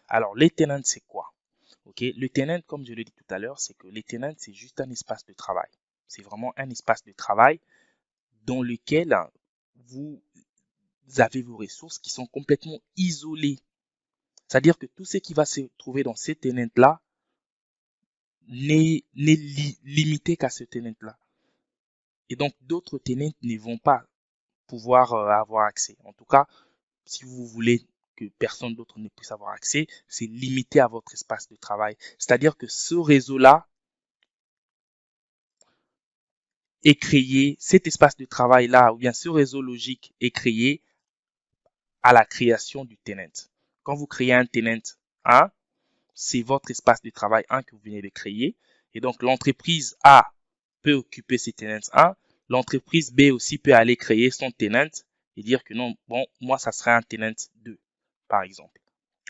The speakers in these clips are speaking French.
Alors, les tenants, c'est quoi? Ok, le tenant, comme je l'ai dit tout à l'heure, c'est que les tenants, c'est juste un espace de travail. C'est vraiment un espace de travail dans lequel vous avez vos ressources qui sont complètement isolées. C'est-à-dire que tout ce qui va se trouver dans ces tenants-là n'est limité qu'à ce tenant-là. Et donc, d'autres tenants ne vont pas pouvoir avoir accès. En tout cas, si vous voulez que personne d'autre ne puisse avoir accès, c'est limité à votre espace de travail. C'est-à-dire que ce réseau-là est créé, cet espace de travail-là, ou bien ce réseau logique est créé à la création du tenant. Quand vous créez un tenant 1, c'est votre espace de travail 1 que vous venez de créer. Et donc, l'entreprise A peut occuper ces tenants 1. L'entreprise B aussi peut aller créer son tenant et dire que non, bon, moi, ça serait un tenant 2, par exemple.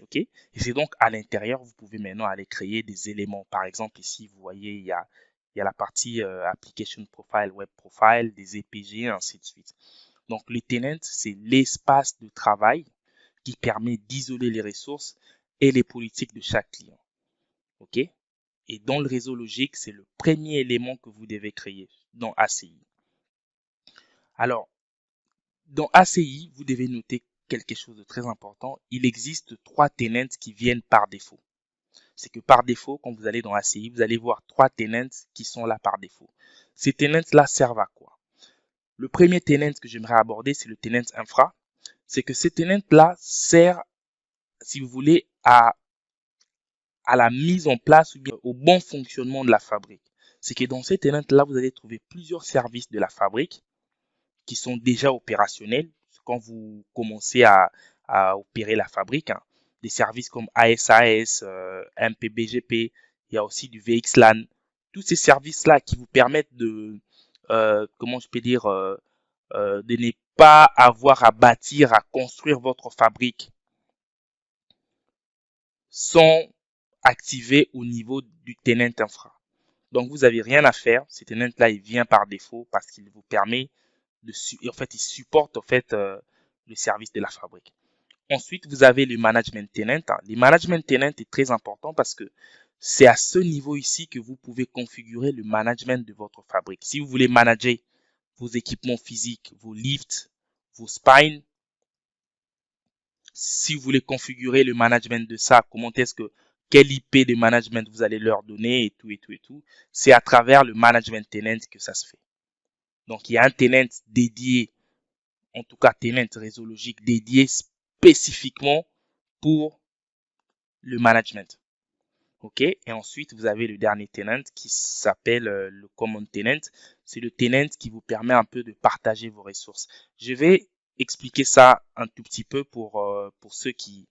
OK? Et c'est donc à l'intérieur, vous pouvez maintenant aller créer des éléments. Par exemple, ici, vous voyez, il y a la partie Application Profile, Web Profile, des EPG, ainsi de suite. Donc, le tenant, c'est l'espace de travail qui permet d'isoler les ressources et les politiques de chaque client. OK? Et dans le réseau logique, c'est le premier élément que vous devez créer dans ACI. Alors, dans ACI, vous devez noter quelque chose de très important. Il existe 3 tenants qui viennent par défaut. C'est que par défaut, quand vous allez dans ACI, vous allez voir 3 tenants qui sont là par défaut. Ces tenants-là servent à quoi? Le premier tenant que j'aimerais aborder, c'est le tenant infra. C'est que ce tenant-là sert, si vous voulez, à la mise en place ou bien au bon fonctionnement de la fabrique. C'est que dans ces tenants-là, vous allez trouver plusieurs services de la fabrique qui sont déjà opérationnels quand vous commencez à opérer la fabrique. Hein. Des services comme ASAS, MPBGP, il y a aussi du VXLAN. Tous ces services-là qui vous permettent de, comment je peux dire, de ne pas avoir à bâtir, à construire votre fabrique sont activés au niveau du tenant infra. Donc, vous n'avez rien à faire. Ce tenant-là, il vient par défaut parce qu'il vous permet en fait, il supporte en fait le service de la fabrique. Ensuite, vous avez le management tenant. Le management tenant est très important parce que c'est à ce niveau ici que vous pouvez configurer le management de votre fabrique. Si vous voulez manager vos équipements physiques, vos lifts, vos spines, si vous voulez configurer le management de ça, comment est-ce que quel IP de management vous allez leur donner et tout et tout et tout, c'est à travers le management tenant que ça se fait. Donc, il y a un tenant dédié, en tout cas tenant réseau logique dédié spécifiquement pour le management. OK? Et ensuite, vous avez le dernier tenant qui s'appelle le common tenant. C'est le tenant qui vous permet un peu de partager vos ressources. Je vais expliquer ça un tout petit peu pour ceux qui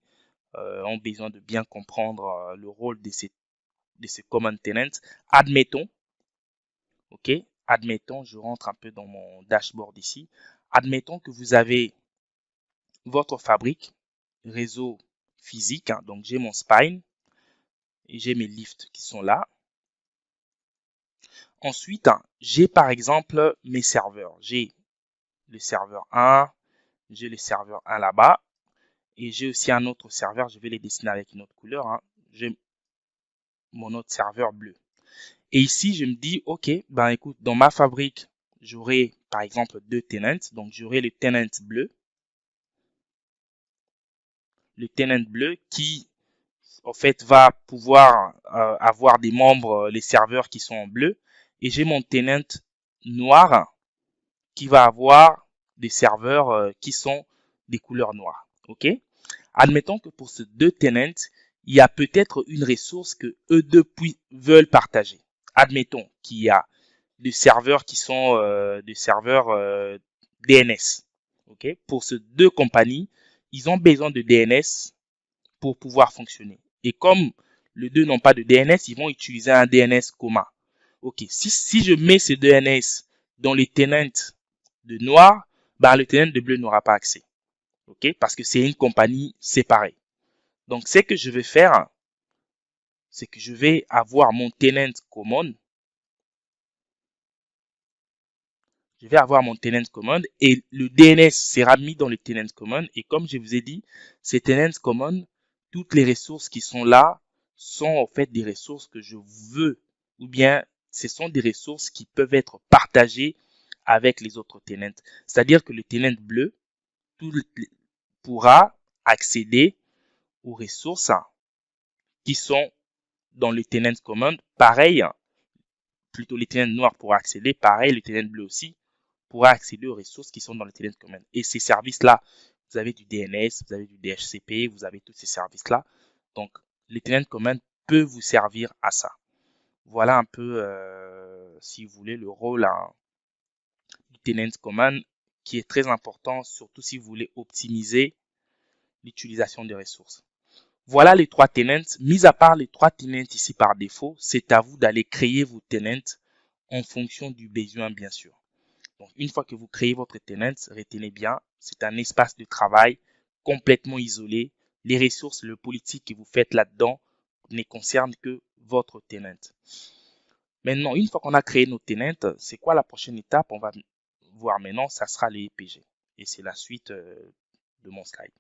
ont besoin de bien comprendre le rôle de ces common tenants. Admettons, OK? Admettons, je rentre un peu dans mon dashboard ici. Admettons que vous avez votre fabrique, réseau physique, hein, donc j'ai mon spine et j'ai mes lifts qui sont là. Ensuite, hein, j'ai par exemple mes serveurs. J'ai le serveur 1, j'ai le serveur 1 là-bas et j'ai aussi un autre serveur, je vais les dessiner avec une autre couleur. Hein. J'ai mon autre serveur bleu. Et ici, je me dis, OK, ben écoute, dans ma fabrique, j'aurai par exemple 2 tenants. Donc, j'aurai le tenant bleu. Le tenant bleu qui, en fait, va pouvoir avoir des membres, les serveurs qui sont en bleu. Et j'ai mon tenant noir qui va avoir des serveurs qui sont des couleurs noires. OK? Admettons que pour ces 2 tenants, il y a peut-être une ressource que eux deux veulent partager. Admettons qu'il y a des serveurs qui sont des serveurs DNS. OK? Pour ces 2 compagnies, ils ont besoin de DNS pour pouvoir fonctionner. Et comme les deux n'ont pas de DNS, ils vont utiliser un DNS commun. OK, si je mets ce DNS dans les tenants de noir, ben le tenant de bleu n'aura pas accès. OK, parce que c'est une compagnie séparée. Donc, ce que je vais faire, c'est que je vais avoir mon tenant common je vais avoir mon tenant common et le DNS sera mis dans le tenant common. Et comme je vous ai dit, ces tenant common, toutes les ressources qui sont là sont en fait des ressources que je veux, ou bien ce sont des ressources qui peuvent être partagées avec les autres tenants. C'est-à-dire que le tenant bleu pourra accéder aux ressources qui sont dans le tenant common. Pareil, plutôt le tenant noir pourra accéder. Pareil, le tenant bleu aussi pourra accéder aux ressources qui sont dans le tenant common. Et ces services-là, vous avez du DNS, vous avez du DHCP, vous avez tous ces services-là. Donc, le tenant common peut vous servir à ça. Voilà un peu, si vous voulez, le rôle du tenant common qui est très important, surtout si vous voulez optimiser l'utilisation des ressources. Voilà les trois tenants. Mis à part les trois tenants ici par défaut, c'est à vous d'aller créer vos tenants en fonction du besoin, bien sûr. Donc, une fois que vous créez votre tenant, retenez bien, c'est un espace de travail complètement isolé. Les ressources, le politique que vous faites là-dedans ne concernent que votre tenant. Maintenant, une fois qu'on a créé nos tenants, c'est quoi la prochaine étape? On va voir maintenant, ça sera les EPG. Et c'est la suite de mon slide.